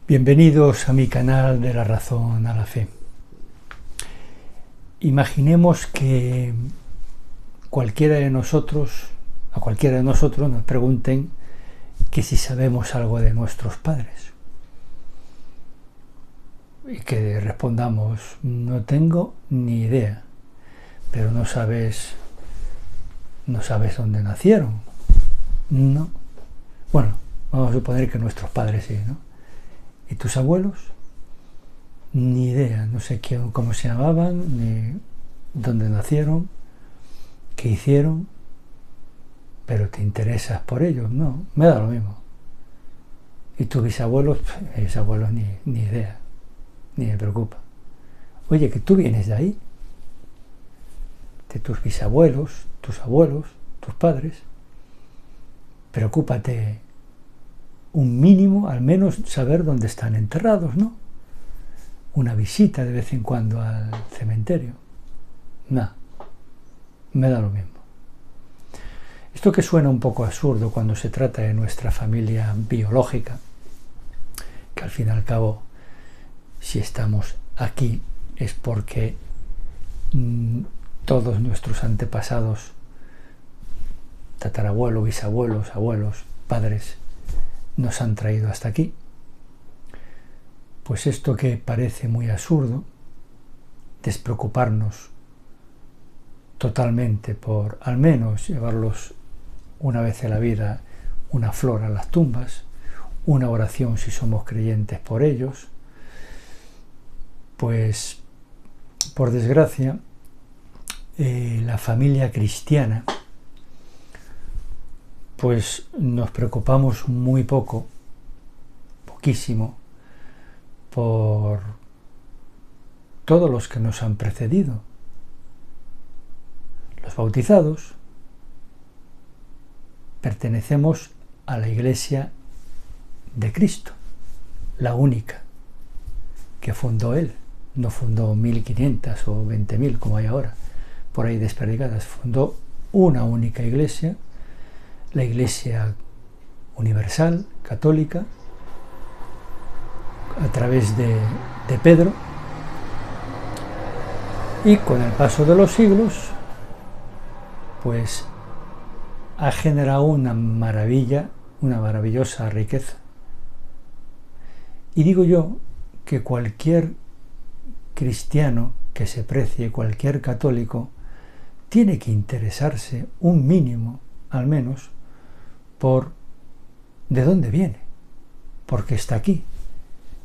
Bienvenidos a mi canal de la razón a la fe. Imaginemos que a cualquiera de nosotros nos pregunten que si sabemos algo de nuestros padres. Y que respondamos, no tengo ni idea, pero no sabes dónde nacieron. No. Bueno, vamos a suponer que nuestros padres sí, ¿no? ¿Y tus abuelos? Ni idea, no sé cómo se llamaban, ni dónde nacieron, qué hicieron, pero te interesas por ellos, no, me da lo mismo. ¿Y tus bisabuelos? Mis abuelos ni idea, ni me preocupa. Oye, que tú vienes de ahí, de tus bisabuelos, tus abuelos, tus padres, preocúpate un mínimo, al menos saber dónde están enterrados, ¿no? Una visita de vez en cuando al cementerio. Nada, me da lo mismo. Esto que suena un poco absurdo cuando se trata de nuestra familia biológica, que al fin y al cabo, si estamos aquí es porque todos nuestros antepasados, tatarabuelos, bisabuelos, abuelos, padres, nos han traído hasta aquí. Pues esto que parece muy absurdo, despreocuparnos totalmente por al menos llevarlos una vez en la vida una flor a las tumbas, una oración si somos creyentes por ellos, pues por desgracia la familia cristiana pues nos preocupamos muy poquísimo, por todos los que nos han precedido. Los bautizados pertenecemos a la Iglesia de Cristo, la única que fundó Él. No fundó 1500 o 20.000 como hay ahora, por ahí desperdigadas. Fundó una única iglesia, la Iglesia universal, católica, a través de Pedro, y con el paso de los siglos pues ha generado una maravillosa riqueza. Y digo yo que cualquier cristiano que se precie, cualquier católico, tiene que interesarse un mínimo, al menos, por de dónde viene, porque está aquí.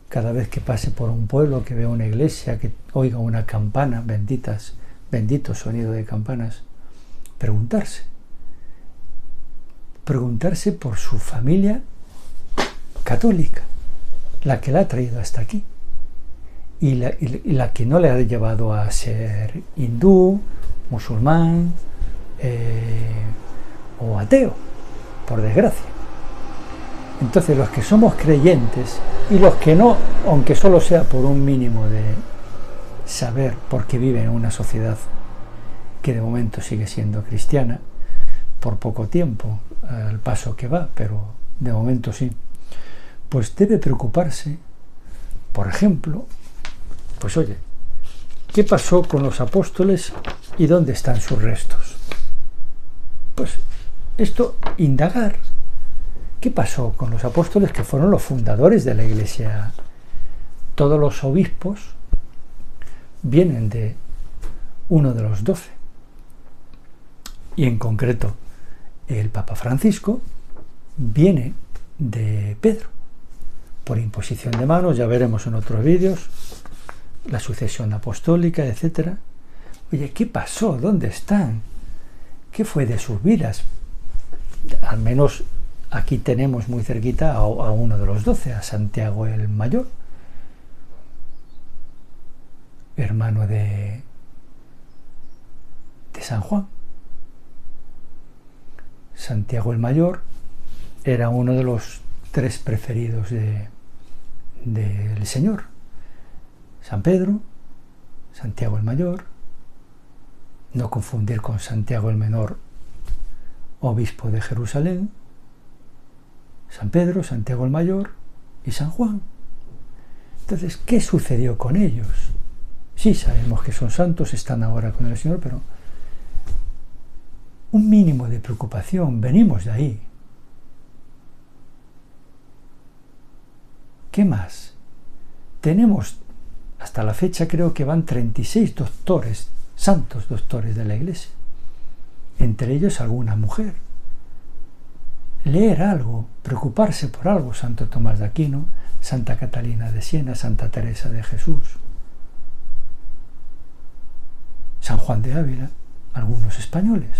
Cada vez que pase por un pueblo, que vea una iglesia, que oiga una campana, bendito sonido de campanas, preguntarse por su familia católica, la que la ha traído hasta aquí, y la que no le ha llevado a ser hindú, musulmán o ateo, por desgracia. Entonces los que somos creyentes y los que no, aunque solo sea por un mínimo de saber por qué viven en una sociedad que de momento sigue siendo cristiana, por poco tiempo, al paso que va, pero de momento sí, pues debe preocuparse, por ejemplo, pues oye, ¿qué pasó con los apóstoles y dónde están sus restos? Pues esto, indagar. ¿Qué pasó con los apóstoles, que fueron los fundadores de la Iglesia? Todos los obispos vienen de uno de los 12. Y en concreto, el Papa Francisco viene de Pedro, por imposición de manos, ya veremos en otros vídeos, la sucesión apostólica, etc. Oye, ¿qué pasó? ¿Dónde están? ¿Qué fue de sus vidas? Al menos aquí tenemos muy cerquita a uno de los 12, a Santiago el Mayor, hermano de San Juan. Santiago el Mayor era uno de los 3 preferidos del Señor. San Pedro, Santiago el Mayor, no confundir con Santiago el Menor, obispo de Jerusalén, San Pedro, Santiago el Mayor y San Juan. Entonces, ¿qué sucedió con ellos? Sí, sabemos que son santos, están ahora con el Señor, pero un mínimo de preocupación, venimos de ahí. ¿Qué más? Tenemos, hasta la fecha creo que van 36 doctores, santos doctores de la Iglesia, entre ellos alguna mujer. Leer algo, preocuparse por algo, Santo Tomás de Aquino, Santa Catalina de Siena, Santa Teresa de Jesús, San Juan de Ávila, algunos españoles.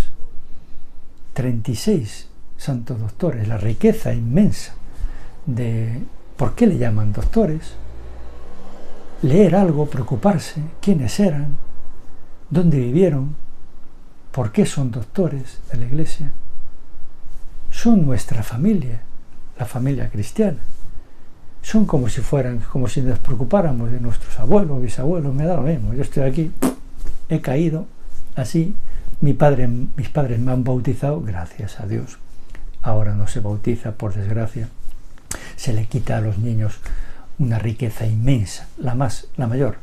36 santos doctores, la riqueza inmensa de por qué le llaman doctores. Leer algo, preocuparse, quiénes eran, dónde vivieron, por qué son doctores de la Iglesia. Son nuestra familia, la familia cristiana. Son como si nos preocupáramos de nuestros abuelos, bisabuelos, me da lo mismo. Yo estoy aquí, he caído, así, mis padres me han bautizado, gracias a Dios. Ahora no se bautiza, por desgracia. Se le quita a los niños una riqueza inmensa, la mayor.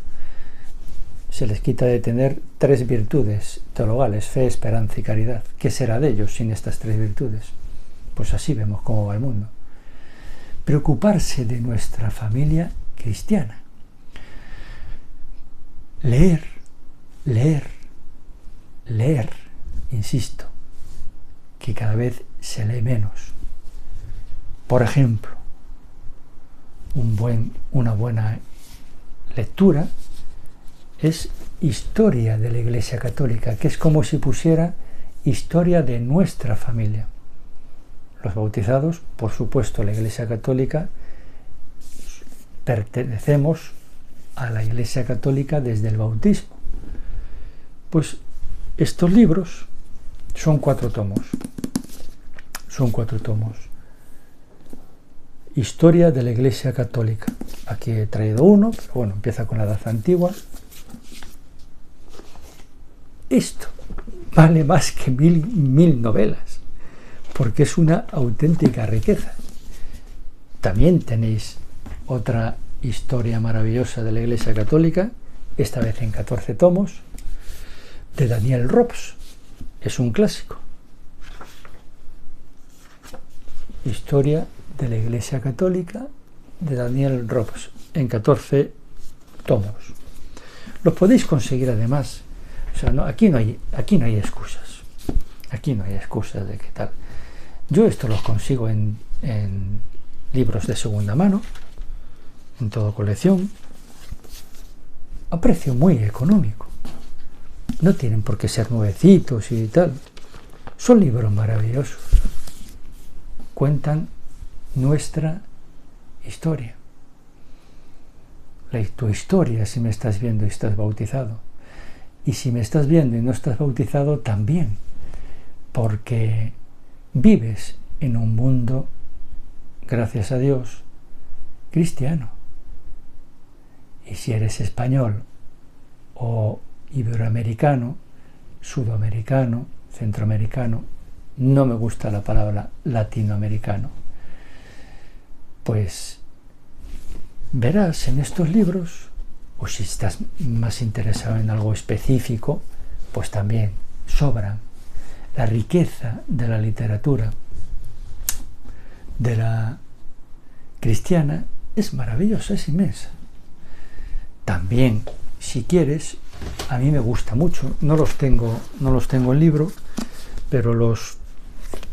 Se les quita de tener 3 virtudes teologales, fe, esperanza y caridad. ¿Qué será de ellos sin estas 3 virtudes? Pues así vemos cómo va el mundo. Preocuparse de nuestra familia cristiana. Leer, insisto, que cada vez se lee menos. Por ejemplo, una buena lectura es historia de la Iglesia Católica, que es como si pusiera historia de nuestra familia. Los bautizados, por supuesto, la Iglesia Católica, pertenecemos a la Iglesia Católica desde el bautismo. Pues estos libros son 4 tomos. Son 4 tomos. Historia de la Iglesia Católica. Aquí he traído uno, pero bueno, empieza con la Edad Antigua. Esto vale más que mil novelas, porque es una auténtica riqueza. También tenéis otra historia maravillosa de la Iglesia Católica, esta vez en 14 tomos, de Daniel Robs. Es un clásico. Historia de la Iglesia Católica de Daniel Robs, en 14 tomos. Los podéis conseguir además. O sea, aquí no hay excusas. Aquí no hay excusas de qué tal. Yo esto los consigo en libros de segunda mano, en toda colección, a precio muy económico. No tienen por qué ser nuevecitos y tal. Son libros maravillosos. Cuentan nuestra historia. Tu historia, si me estás viendo y estás bautizado. Y si me estás viendo y no estás bautizado, también. Porque vives en un mundo, gracias a Dios, cristiano. Y si eres español o iberoamericano, sudamericano, centroamericano, no me gusta la palabra latinoamericano, pues verás en estos libros, o si estás más interesado en algo específico, pues también sobran. La riqueza de la literatura de la cristiana es maravillosa, es inmensa. También, si quieres, a mí me gusta mucho, no los tengo en libro, pero los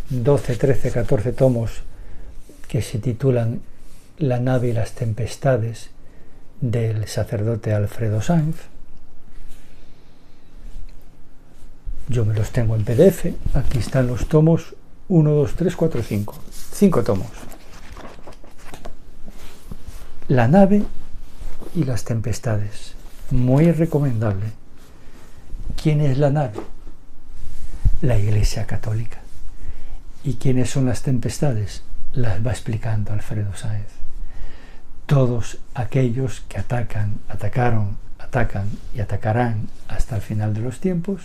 12, 13, 14 tomos que se titulan La nave y las tempestades del sacerdote Alfredo Sanz, yo me los tengo en PDF, aquí están los tomos 1, 2, 3, 4, 5, 5 tomos. La nave y las tempestades, muy recomendable. ¿Quién es la nave? La Iglesia Católica. ¿Y quiénes son las tempestades? Las va explicando Alfredo Sáenz. Todos aquellos que atacan y atacarán hasta el final de los tiempos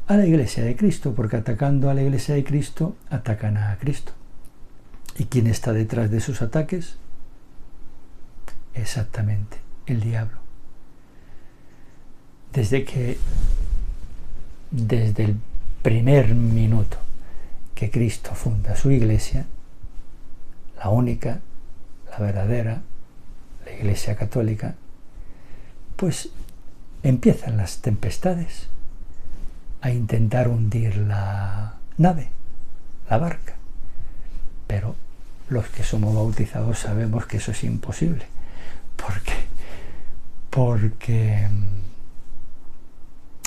a la Iglesia de Cristo, porque atacando a la Iglesia de Cristo, atacan a Cristo. ¿Y quién está detrás de esos ataques? exactamente el diablo. Desde el primer minuto que Cristo funda su iglesia, la única, la verdadera, la Iglesia Católica, pues empiezan las tempestades a intentar hundir la nave, la barca. Pero los que somos bautizados sabemos que eso es imposible. Porque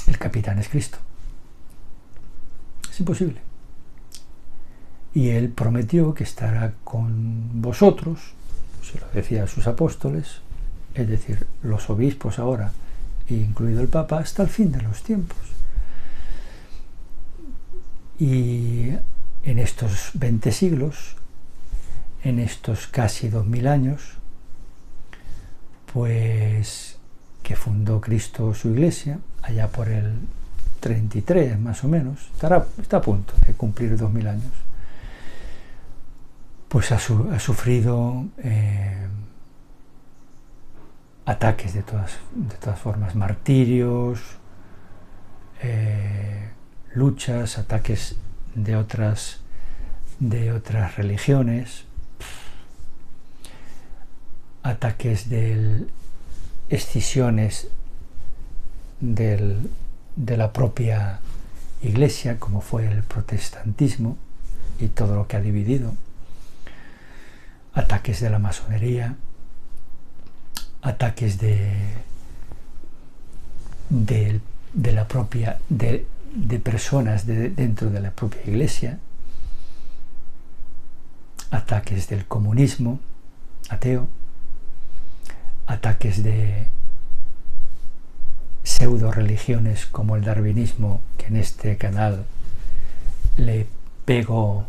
el capitán es Cristo. Es imposible. Y Él prometió que estará con vosotros, se lo decía a sus apóstoles, es decir, los obispos ahora, incluido el Papa, hasta el fin de los tiempos. Y en estos 20 siglos, en estos casi 2000 años, pues que fundó Cristo su iglesia, allá por el 33 más o menos, está a punto de cumplir 2000 años, pues ha sufrido ataques de todas formas, martirios, luchas, ataques de otras religiones, ataques de escisiones de la propia iglesia, como fue el protestantismo y todo lo que ha dividido, ataques de la masonería, ataques de personas dentro de la propia iglesia, ataques del comunismo ateo, ataques de pseudo religiones como el darwinismo, que en este canal le pego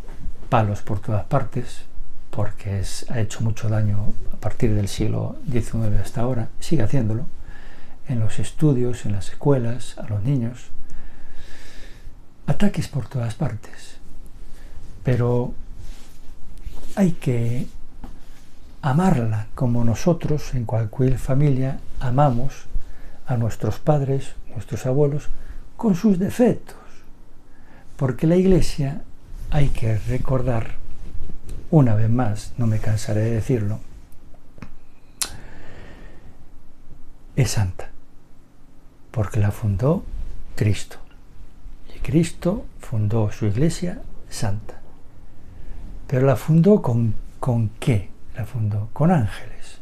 palos por todas partes, porque ha hecho mucho daño a partir del siglo XIX hasta ahora, sigue haciéndolo, en los estudios, en las escuelas, a los niños. Ataques por todas partes. Pero hay que amarla como nosotros en cualquier familia amamos a nuestros padres, nuestros abuelos, con sus defectos. Porque la Iglesia, hay que recordar, una vez más, no me cansaré de decirlo, es santa, porque la fundó Cristo. Y Cristo fundó su iglesia santa. Pero la fundó ¿con qué? La fundó con ángeles.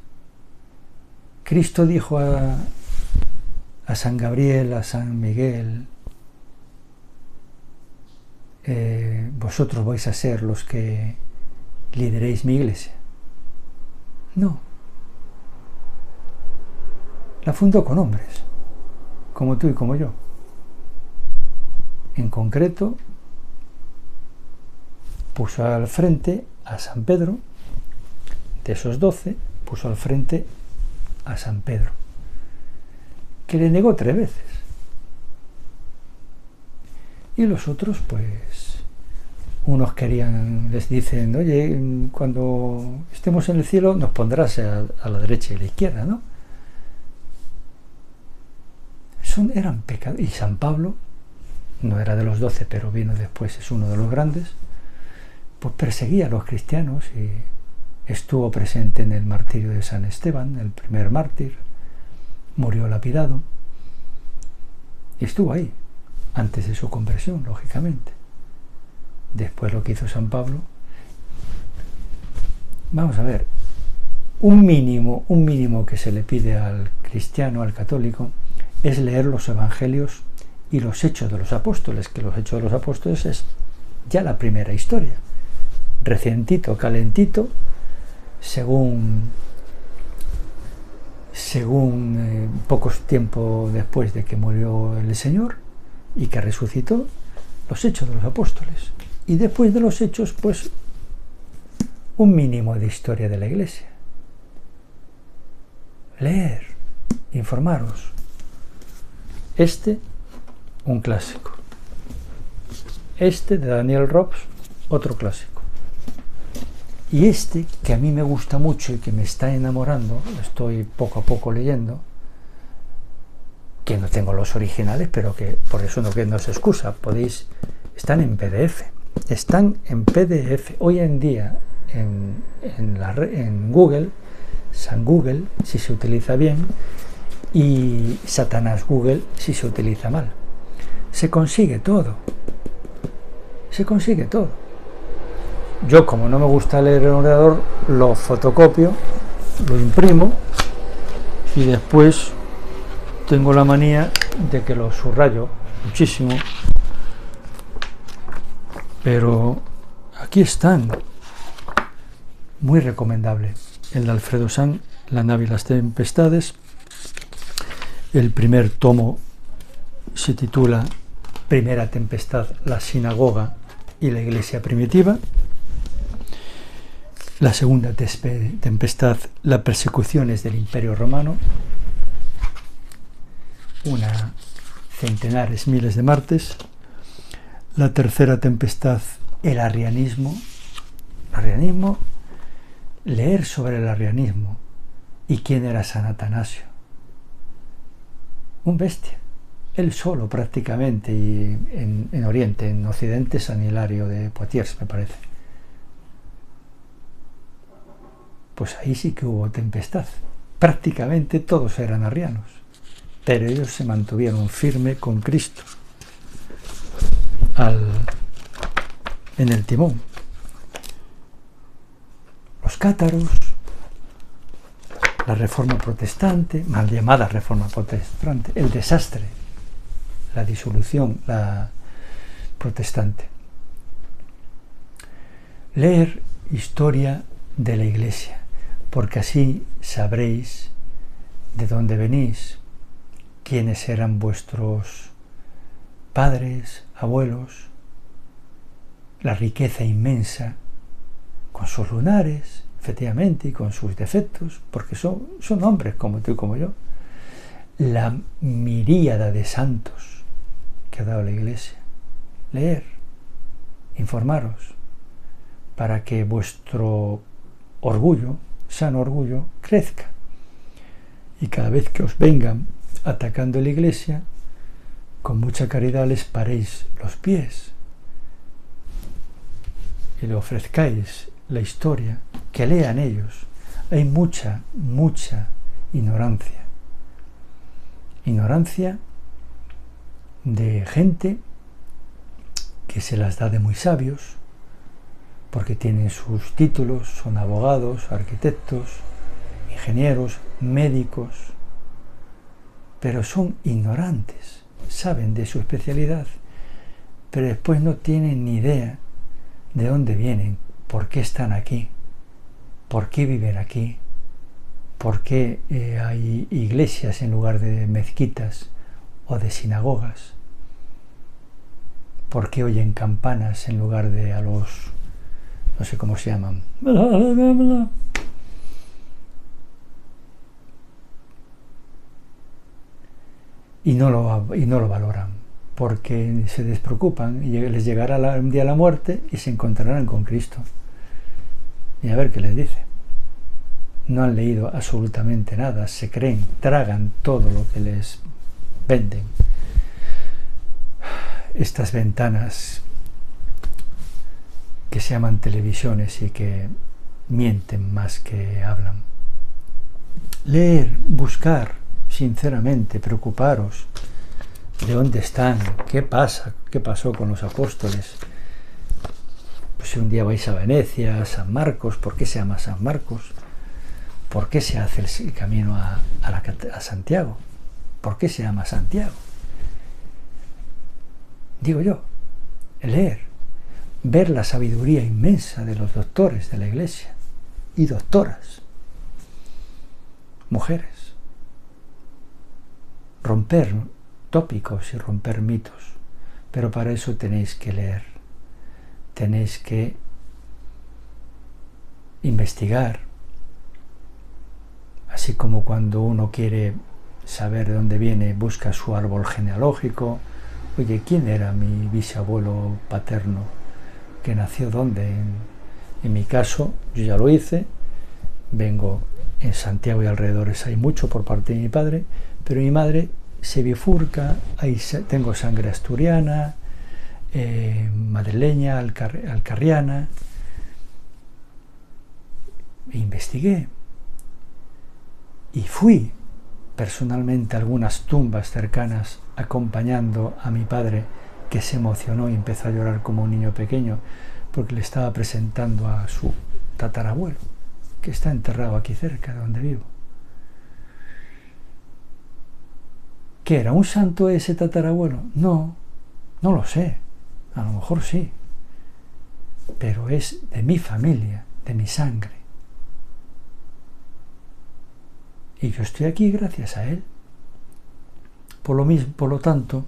Cristo dijo a San Gabriel, a San Miguel, vosotros vais a ser los que lideréis mi iglesia. No. La fundó con hombres, como tú y como yo. En concreto, puso al frente a San Pedro, de esos 12, puso al frente a San Pedro, que le negó 3 veces. Y los otros, pues, unos les dicen, oye, cuando estemos en el cielo nos pondrás a la derecha y a la izquierda, ¿no? Eran pecados. Y San Pablo, no era de los 12, pero vino después, es uno de los grandes, pues perseguía a los cristianos y estuvo presente en el martirio de San Esteban, el primer mártir, murió lapidado, y estuvo ahí, antes de su conversión, lógicamente. Después lo que hizo San Pablo. Vamos a ver, un mínimo que se le pide al cristiano, al católico, es leer los evangelios y los hechos de los apóstoles, que los hechos de los apóstoles es ya la primera historia, recientito, calentito, según pocos tiempo después de que murió el Señor y que resucitó, los hechos de los apóstoles. Y después de los hechos, pues, un mínimo de historia de la Iglesia. Leer, informaros. Un clásico. De Daniel Rops, otro clásico. Y este, que a mí me gusta mucho y que me está enamorando, lo estoy poco a poco leyendo, que no tengo los originales, pero que por eso no es excusa, están en PDF. Están en PDF. Hoy en día en Google, San Google, si se utiliza bien, y Satanás Google, si se utiliza mal. Se consigue todo. Se consigue todo. Yo, como no me gusta leer el ordenador, lo fotocopio, lo imprimo y después tengo la manía de que lo subrayo muchísimo. Pero aquí están. Muy recomendable. El de Alfredo Sanz, La nave y las tempestades. El primer tomo se titula Primera tempestad, la sinagoga y la iglesia primitiva. La segunda tempestad, las persecuciones del Imperio Romano. Centenares, miles de martes. La tercera tempestad, el arrianismo. Leer sobre el arrianismo y quién era San Atanasio. Un bestia. Él solo prácticamente, y en Oriente, en Occidente, San Hilario de Poitiers, me parece. Pues ahí sí que hubo tempestad. Prácticamente todos eran arrianos, pero ellos se mantuvieron firme con Cristo en el timón. Los cátaros, la reforma protestante, mal llamada reforma protestante, el desastre, la disolución, la protestante. Leer historia de la Iglesia, porque así sabréis de dónde venís, quiénes eran vuestros padres, abuelos, la riqueza inmensa, con sus lunares, efectivamente, y con sus defectos, porque son hombres como tú y como yo. La miríada de santos que ha dado la Iglesia. Leer, informaros, para que vuestro orgullo, sano orgullo, crezca. Y cada vez que os vengan atacando la Iglesia, con mucha caridad les paréis los pies y le ofrezcáis la historia, que lean ellos. Hay mucha ignorancia. Ignorancia de gente que se las da de muy sabios, porque tienen sus títulos, son abogados, arquitectos, ingenieros, médicos, pero son ignorantes, saben de su especialidad, pero después no tienen ni idea de dónde vienen, por qué están aquí, por qué viven aquí, por qué hay iglesias en lugar de mezquitas o de sinagogas, por qué oyen campanas en lugar de a los, no sé cómo se llaman, y no lo valoran, porque se despreocupan y les llegará un día la muerte y se encontrarán con Cristo. Y a ver qué les dice. No han leído absolutamente nada, se creen, tragan todo lo que les venden. Estas ventanas que se llaman televisiones y que mienten más que hablan. Leer, buscar, sinceramente, preocuparos de dónde están, qué pasa, qué pasó con los apóstoles. Pues si un día vais a Venecia, a San Marcos, ¿por qué se llama San Marcos? ¿Por qué se hace el camino a Santiago? ¿Por qué se llama Santiago? Digo yo, leer, ver la sabiduría inmensa de los doctores de la Iglesia y doctoras, mujeres, romper tópicos y romper mitos, pero para eso tenéis que leer, tenéis que investigar, así como cuando uno quiere saber de dónde viene, busca su árbol genealógico. Oye, ¿quién era mi bisabuelo paterno? ¿Que nació dónde? En mi caso, yo ya lo hice, vengo en Santiago y alrededores, hay mucho por parte de mi padre, pero mi madre se bifurca, ahí tengo sangre asturiana, madrileña, alcarriana. Investigué y fui personalmente a algunas tumbas cercanas acompañando a mi padre, que se emocionó y empezó a llorar como un niño pequeño porque le estaba presentando a su tatarabuelo, que está enterrado aquí cerca de donde vivo. ¿Qué era? ¿Un santo ese tatarabuelo? No, no lo sé, a lo mejor sí, pero es de mi familia, de mi sangre. Y yo estoy aquí gracias a él. Por lo tanto,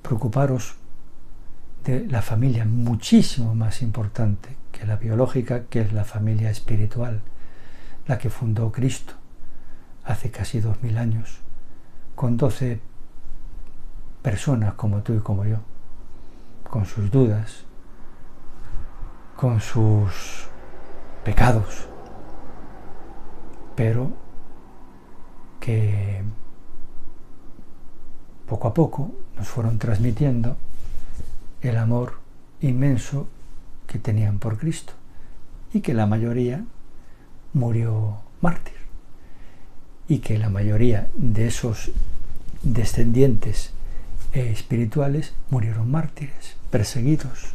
preocuparos de la familia muchísimo más importante que la biológica, que es la familia espiritual, la que fundó Cristo hace casi 2000 años, con 12 personas como tú y como yo, con sus dudas, con sus pecados, pero que poco a poco nos fueron transmitiendo el amor inmenso que tenían por Cristo, y que la mayoría murió mártir, y que la mayoría de esos descendientes espirituales murieron mártires, perseguidos.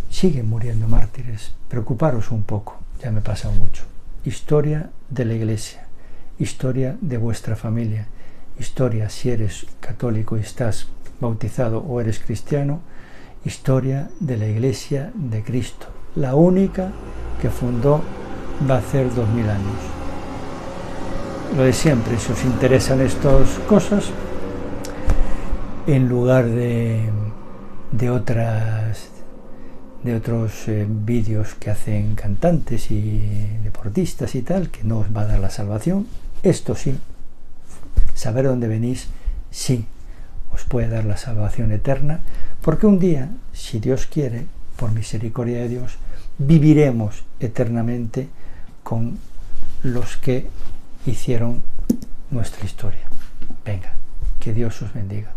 Siguen muriendo mártires. Preocuparos un poco, ya me he pasado mucho. Historia de la Iglesia, historia de vuestra familia, historia si eres católico y estás bautizado o eres cristiano, historia de la Iglesia de Cristo, la única que fundó, va a hacer 2000 años. Lo de siempre, si os interesan estas cosas, en lugar de otros vídeos que hacen cantantes y deportistas y tal, que no os va a dar la salvación, esto sí, saber dónde venís, sí, os puede dar la salvación eterna, porque un día, si Dios quiere, por misericordia de Dios, viviremos eternamente con los que hicieron nuestra historia. Venga, que Dios os bendiga.